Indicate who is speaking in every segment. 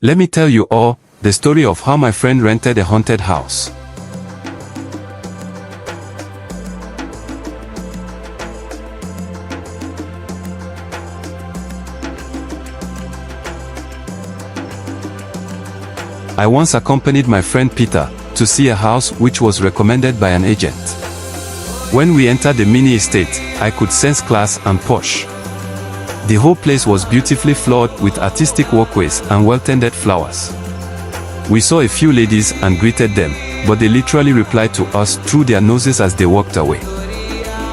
Speaker 1: Let me tell you all the story of how my friend rented a haunted house. I once accompanied my friend Peter to see a house which was recommended by an agent. When we entered the mini estate, I could sense class and posh. The whole place was beautifully floored with artistic walkways and well-tended flowers. We saw a few ladies and greeted them, but they literally replied to us through their noses as they walked away.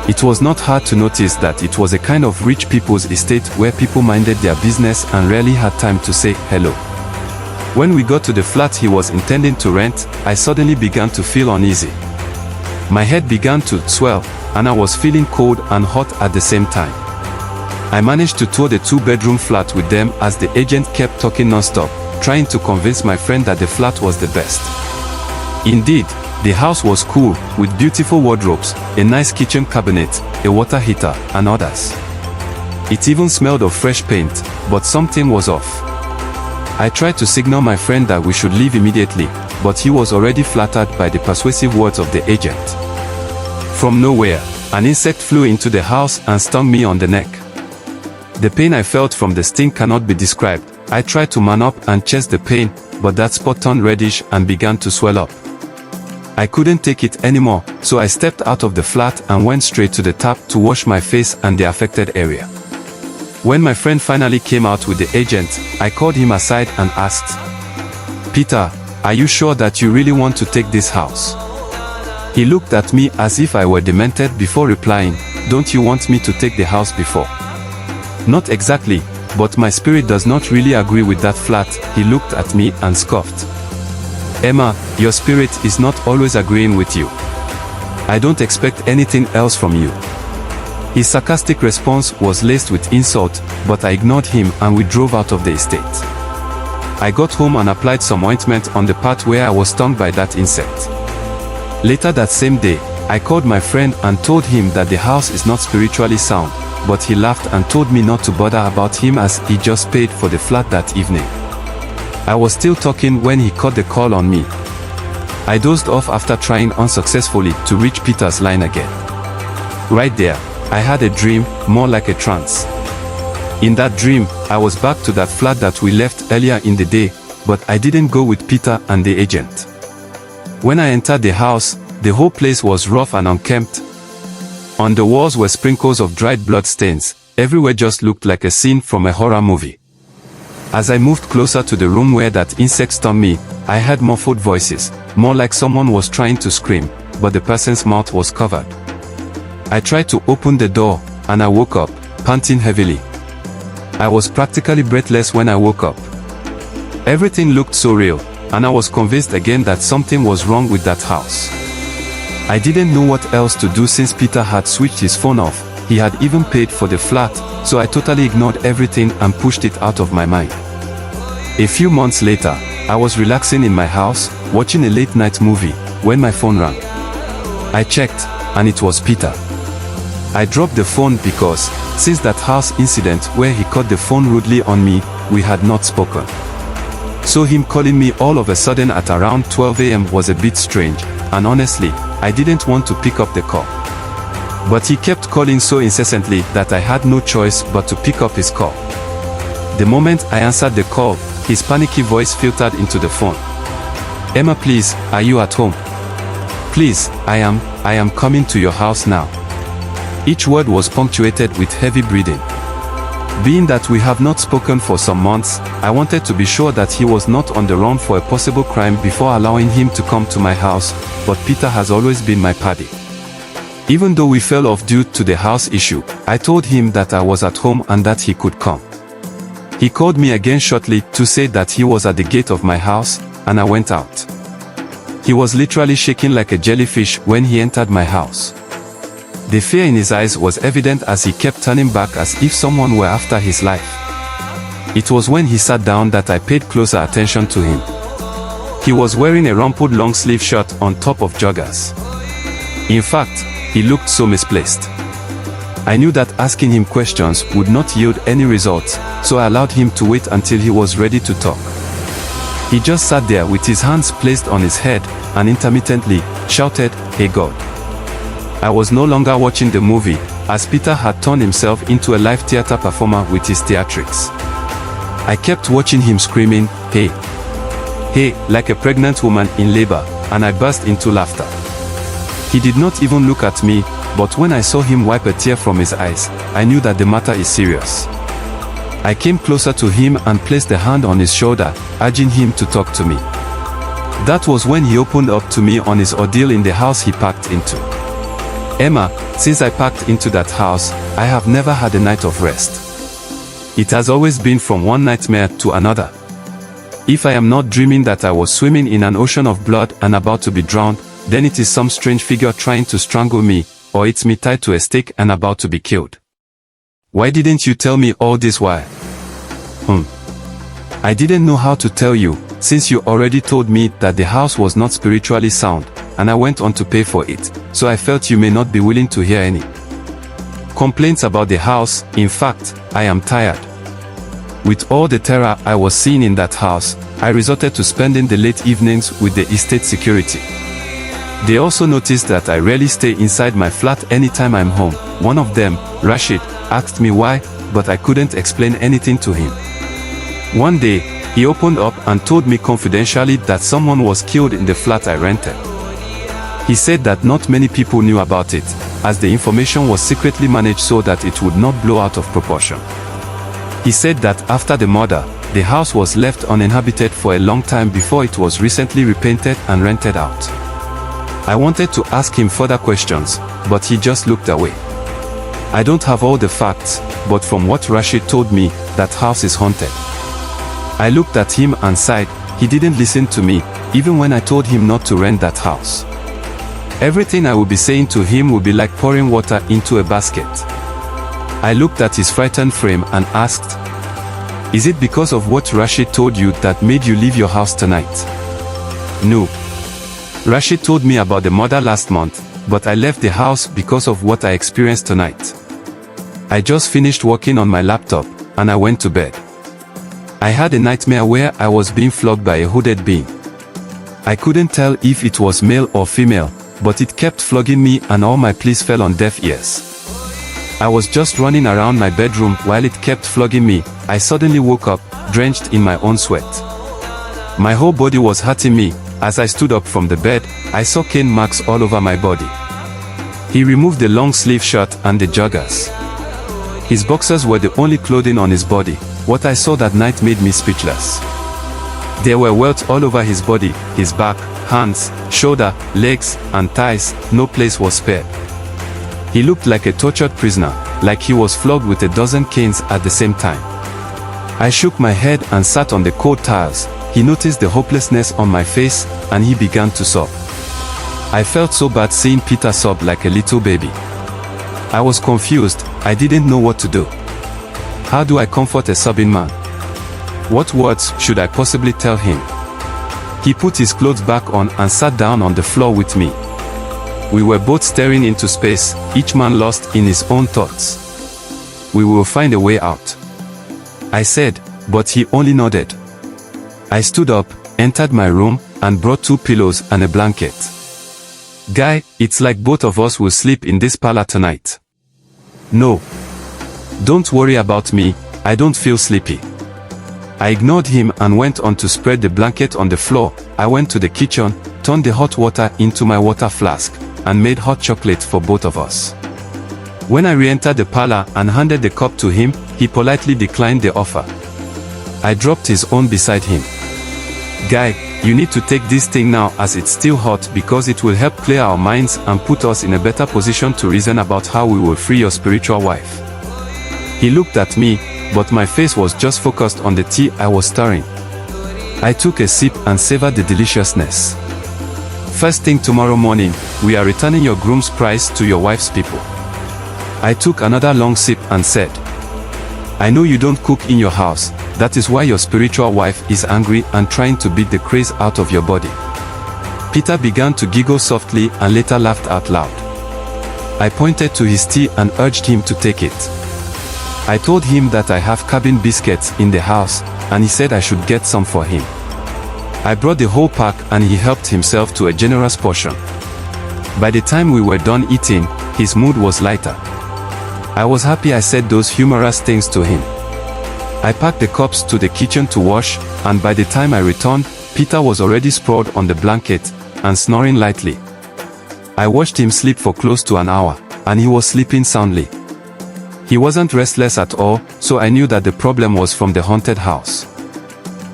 Speaker 1: It was not hard to notice that it was a kind of rich people's estate where people minded their business and rarely had time to say hello. When we got to the flat he was intending to rent, I suddenly began to feel uneasy. My head began to swell, and I was feeling cold and hot at the same time. I managed to tour the two-bedroom flat with them as the agent kept talking non-stop, trying to convince my friend that the flat was the best. Indeed, the house was cool, with beautiful wardrobes, a nice kitchen cabinet, a water heater, and others. It even smelled of fresh paint, but something was off. I tried to signal my friend that we should leave immediately, but he was already flattered by the persuasive words of the agent. From nowhere, an insect flew into the house and stung me on the neck. The pain I felt from the sting cannot be described. I tried to man up and chase the pain, but that spot turned reddish and began to swell up. I couldn't take it anymore, so I stepped out of the flat and went straight to the tap to wash my face and the affected area. When my friend finally came out with the agent, I called him aside and asked, "Peter, are you sure that you really want to take this house?" He looked at me as if I were demented before replying, "Don't you want me to take the house before?" "Not exactly, but my spirit does not really agree with that flat." He looked at me and scoffed. "Emma, your spirit is not always agreeing with you. I don't expect anything else from you." His sarcastic response was laced with insult, but I ignored him and we drove out of the estate. I got home and applied some ointment on the part where I was stung by that insect. Later that same day, I called my friend and told him that the house is not spiritually sound, but he laughed and told me not to bother about him as he just paid for the flat that evening. I was still talking when he caught the call on me. I dozed off after trying unsuccessfully to reach Peter's line again. Right there, I had a dream, more like a trance. In that dream, I was back to that flat that we left earlier in the day, but I didn't go with Peter and the agent. When I entered the house, the whole place was rough and unkempt. On the walls were sprinkles of dried blood stains. Everywhere just looked like a scene from a horror movie. As I moved closer to the room where that insect stung me, I heard muffled voices, more like someone was trying to scream, but the person's mouth was covered. I tried to open the door, and I woke up, panting heavily. I was practically breathless when I woke up. Everything looked so real, and I was convinced again that something was wrong with that house. I didn't know what else to do since Peter had switched his phone off. He had even paid for the flat, so I totally ignored everything and pushed it out of my mind. A few months later, I was relaxing in my house, watching a late-night movie, when my phone rang. I checked, and it was Peter. I dropped the phone because, since that house incident where he caught the phone rudely on me, we had not spoken. So him calling me all of a sudden at around 12 a.m. was a bit strange, and honestly, I didn't want to pick up the call. But he kept calling so incessantly that I had no choice but to pick up his call. The moment I answered the call, his panicky voice filtered into the phone. "Emma, please, are you at home? Please, I am coming to your house now." Each word was punctuated with heavy breathing. Being that we have not spoken for some months, I wanted to be sure that he was not on the run for a possible crime before allowing him to come to my house, but Peter has always been my paddy. Even though we fell off due to the house issue, I told him that I was at home and that he could come. He called me again shortly to say that he was at the gate of my house, and I went out. He was literally shaking like a jellyfish when he entered my house. The fear in his eyes was evident as he kept turning back as if someone were after his life. It was when he sat down that I paid closer attention to him. He was wearing a rumpled long-sleeve shirt on top of joggers. In fact, he looked so misplaced. I knew that asking him questions would not yield any results, so I allowed him to wait until he was ready to talk. He just sat there with his hands placed on his head and intermittently shouted, "Hey God." I was no longer watching the movie, as Peter had turned himself into a live theater performer with his theatrics. I kept watching him screaming, "Hey, hey," like a pregnant woman in labor, and I burst into laughter. He did not even look at me, but when I saw him wipe a tear from his eyes, I knew that the matter is serious. I came closer to him and placed a hand on his shoulder, urging him to talk to me. That was when he opened up to me on his ordeal in the house he packed into. "Emma, since I packed into that house, I have never had a night of rest. It has always been from one nightmare to another. If I am not dreaming that I was swimming in an ocean of blood and about to be drowned, then it is some strange figure trying to strangle me, or it's me tied to a stake and about to be killed. Why didn't you tell me all this while?" I didn't know how to tell you, since you already told me that the house was not spiritually sound, and I went on to pay for it, so I felt you may not be willing to hear any complaints about the house. In fact, I am tired. With all the terror I was seeing in that house, I resorted to spending the late evenings with the estate security. They also noticed that I rarely stay inside my flat anytime I'm home. One of them, Rashid, asked me why, but I couldn't explain anything to him. One day, he opened up and told me confidentially that someone was killed in the flat I rented. He said that not many people knew about it, as the information was secretly managed so that it would not blow out of proportion. He said that after the murder, the house was left uninhabited for a long time before it was recently repainted and rented out. I wanted to ask him further questions, but he just looked away. I don't have all the facts, but from what Rashid told me, that house is haunted. I looked at him and sighed. He didn't listen to me, even when I told him not to rent that house. Everything I would be saying to him would be like pouring water into a basket. I looked at his frightened frame and asked, "Is it because of what Rashid told you that made you leave your house tonight?" "No. Rashid told me about the murder last month, but I left the house because of what I experienced tonight. I just finished working on my laptop, and I went to bed. I had a nightmare where I was being flogged by a hooded being. I couldn't tell if it was male or female, but it kept flogging me and all my pleas fell on deaf ears. I was just running around my bedroom while it kept flogging me. I suddenly woke up, drenched in my own sweat. My whole body was hurting me. As I stood up from the bed, I saw cane marks all over my body. He removed the long sleeve shirt and the joggers. His boxers were the only clothing on his body. What I saw that night made me speechless. There were welts all over his body, his back, hands, shoulder, legs, and thighs. No place was spared. He looked like a tortured prisoner, like he was flogged with a dozen canes at the same time. I shook my head and sat on the cold tiles. He noticed the hopelessness on my face, and he began to sob. I felt so bad seeing Peter sob like a little baby. I was confused. I didn't know what to do. How do I comfort a sobbing man? What words should I possibly tell him? He put his clothes back on and sat down on the floor with me. We were both staring into space, each man lost in his own thoughts. "We will find a way out," I said, but he only nodded. I stood up, entered my room, and brought 2 pillows and a blanket. "Guy, it's like both of us will sleep in this parlor tonight." "No. Don't worry about me, I don't feel sleepy." I ignored him and went on to spread the blanket on the floor. I went to the kitchen, turned the hot water into my water flask, and made hot chocolate for both of us. When I re-entered the parlor and handed the cup to him, he politely declined the offer. I dropped his own beside him. "Guy, you need to take this thing now as it's still hot because it will help clear our minds and put us in a better position to reason about how we will free your spiritual wife." He looked at me, but my face was just focused on the tea I was stirring. I took a sip and savored the deliciousness. "First thing tomorrow morning, we are returning your groom's price to your wife's people." I took another long sip and said, "I know you don't cook in your house, that is why your spiritual wife is angry and trying to beat the craze out of your body." Peter began to giggle softly and later laughed out loud. I pointed to his tea and urged him to take it. I told him that I have cabin biscuits in the house, and he said I should get some for him. I brought the whole pack and he helped himself to a generous portion. By the time we were done eating, his mood was lighter. I was happy I said those humorous things to him. I packed the cups to the kitchen to wash, and by the time I returned, Peter was already sprawled on the blanket and snoring lightly. I watched him sleep for close to an hour, and he was sleeping soundly. He wasn't restless at all, so I knew that the problem was from the haunted house.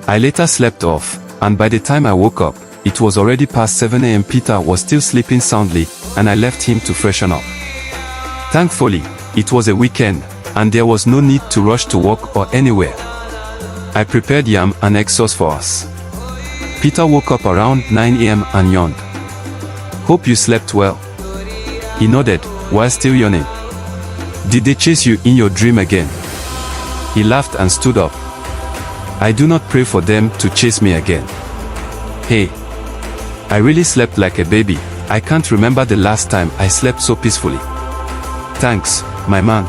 Speaker 1: I later slept off, and by the time I woke up, it was already past 7 a.m. Peter was still sleeping soundly, and I left him to freshen up. Thankfully, it was a weekend, and there was no need to rush to work or anywhere. I prepared yam and egg sauce for us. Peter woke up around 9 a.m. and yawned. "Hope you slept well." He nodded, while still yawning. "Did they chase you in your dream again?" He laughed and stood up. "I do not pray for them to chase me again. Hey, I really slept like a baby. I can't remember the last time I slept so peacefully." "Thanks, my man."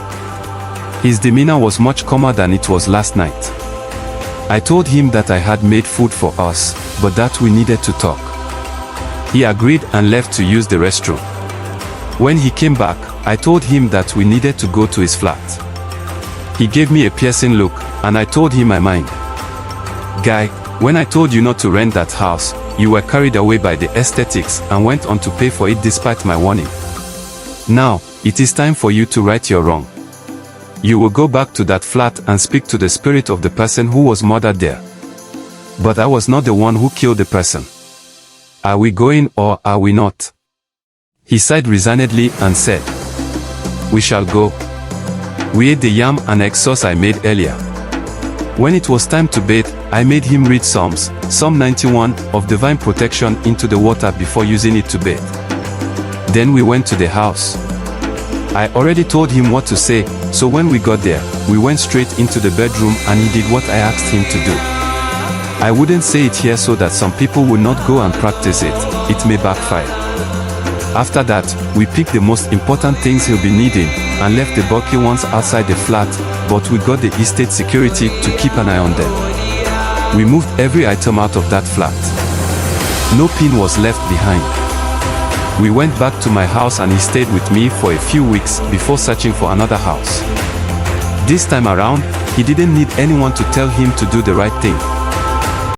Speaker 1: His demeanor was much calmer than it was last night. I told him that I had made food for us, but that we needed to talk. He agreed and left to use the restroom. When he came back, I told him that we needed to go to his flat. He gave me a piercing look, and I told him my mind. "Guy, when I told you not to rent that house, you were carried away by the aesthetics and went on to pay for it despite my warning. Now, it is time for you to right your wrong. You will go back to that flat and speak to the spirit of the person who was murdered there. But I was not the one who killed the person. Are we going or are we not?" He sighed resignedly and said, "We shall go." We ate the yam and egg sauce I made earlier. When it was time to bathe, I made him read Psalms, Psalm 91, of divine protection into the water before using it to bathe. Then we went to the house. I already told him what to say, so when we got there, we went straight into the bedroom and he did what I asked him to do. I wouldn't say it here so that some people will not go and practice it. It may backfire. After that, we picked the most important things he'll be needing, and left the bulky ones outside the flat, but we got the estate security to keep an eye on them. We moved every item out of that flat. No pin was left behind. We went back to my house and he stayed with me for a few weeks before searching for another house. This time around, he didn't need anyone to tell him to do the right thing.